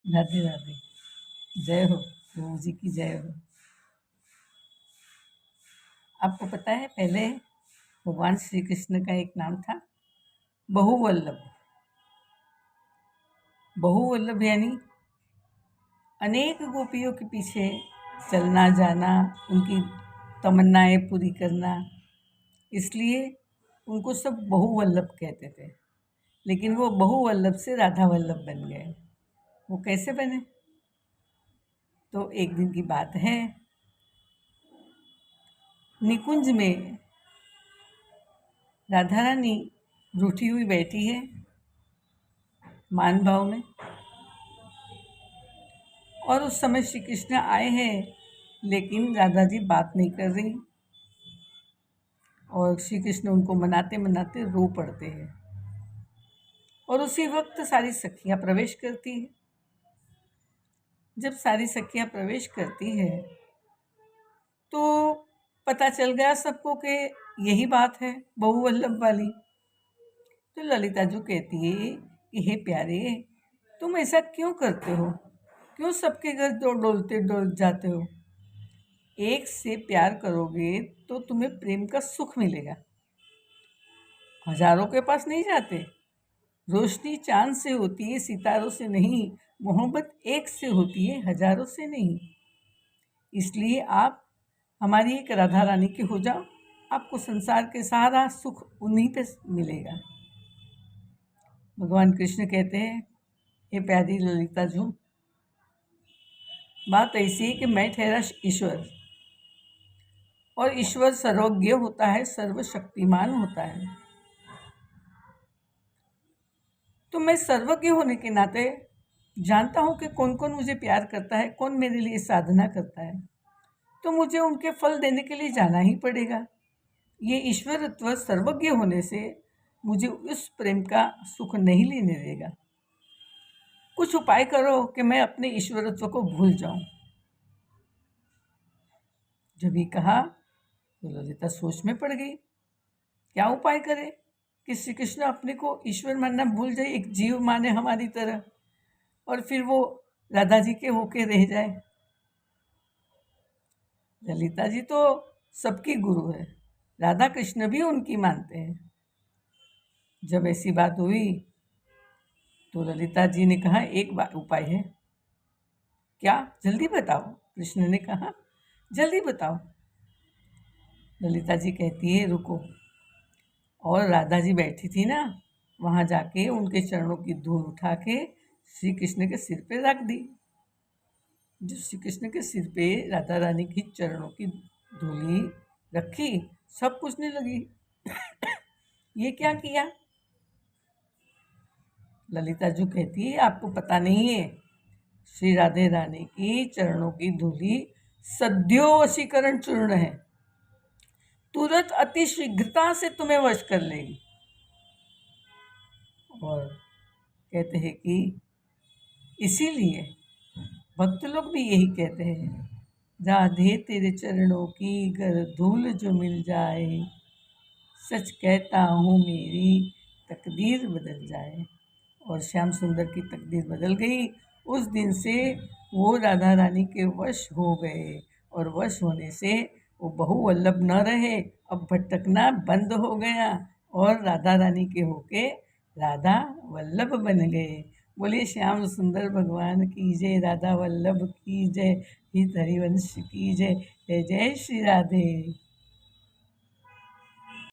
राधे राधे। जय हो, प्रभु जी की जय हो। आपको पता है पहले भगवान श्री कृष्ण का एक नाम था बहुवल्लभ। बहुवल्लभ यानी अनेक गोपियों के पीछे चलना जाना, उनकी तमन्नाएं पूरी करना, इसलिए उनको सब बहुवल्लभ कहते थे। लेकिन वो बहुवल्लभ से राधा वल्लभ बन गए। वो कैसे बने? तो एक दिन की बात है, निकुंज में राधा रानी रूठी हुई बैठी है मान भाव में, और उस समय श्री कृष्ण आए हैं, लेकिन राधा जी बात नहीं कर रही और श्री कृष्ण उनको मनाते मनाते रो पड़ते हैं। और उसी वक्त सारी सखियां प्रवेश करती है। जब सारी सखियां प्रवेश करती है तो पता चल गया सबको कि यही बात है बहुवल्लभ वाली। तो ललिता जो कहती है कि हे प्यारे, तुम ऐसा क्यों करते हो? क्यों सबके घर डोलते डोल जाते हो? एक से प्यार करोगे तो तुम्हें प्रेम का सुख मिलेगा। हजारों के पास नहीं जाते। रोशनी चांद से होती है, सितारों से नहीं। मोहब्बत एक से होती है, हजारों से नहीं। इसलिए आप हमारी एक राधा रानी के हो जाओ, आपको संसार के सारा सुख उन्हीं पे मिलेगा। भगवान कृष्ण कहते हैं, हे प्यारी ललिता जी, बात ऐसी है कि मैं ठहरा ईश्वर, और ईश्वर सर्वज्ञ होता है, सर्वशक्तिमान होता है। तो मैं सर्वज्ञ होने के नाते जानता हूँ कि कौन कौन मुझे प्यार करता है, कौन मेरे लिए साधना करता है। तो मुझे उनके फल देने के लिए जाना ही पड़ेगा। ये ईश्वरत्व सर्वज्ञ होने से मुझे उस प्रेम का सुख नहीं लेने देगा। कुछ उपाय करो कि मैं अपने ईश्वरत्व को भूल जाऊं। जब ये कहा तो ललिता सोच में पड़ गई, क्या उपाय करे कि श्री कृष्ण अपने को ईश्वर मानना भूल जाए, एक जीव माने हमारी तरह, और फिर वो राधा जी के होके रह जाए। ललिता जी तो सबकी गुरु है, राधा कृष्ण भी उनकी मानते हैं। जब ऐसी बात हुई तो ललिता जी ने कहा, एक बात उपाय है। क्या? जल्दी बताओ। कृष्ण ने कहा, जल्दी बताओ। ललिता जी कहती है, रुको। और राधा जी बैठी थी ना, वहाँ जाके उनके चरणों की धूल उठा के श्री कृष्ण के सिर पे रख दी। जब श्री कृष्ण के सिर पे राधा रानी की चरणों की धूली रखी, सब पूछने लगी, ये क्या किया? ललिता जी कहती है, आपको पता नहीं है, श्री राधे रानी की चरणों की धूली सद्यो वशीकरण चूर्ण है, तुरंत अति शीघ्रता से तुम्हें वश कर लेगी। और कहते हैं कि इसीलिए भक्त लोग भी यही कहते हैं, राधे तेरे चरणों की गर धूल जो मिल जाए, सच कहता हूँ मेरी तकदीर बदल जाए। और श्याम सुंदर की तकदीर बदल गई। उस दिन से वो राधा रानी के वश हो गए, और वश होने से वो बहुवल्लभ न रहे, अब भटकना बंद हो गया और राधा रानी के होके राधा वल्लभ बन गए। बोलिए श्याम सुंदर भगवान की जय, राधा वल्लभ की जय, हित हरिवंश की जय। जय जय श्री राधे।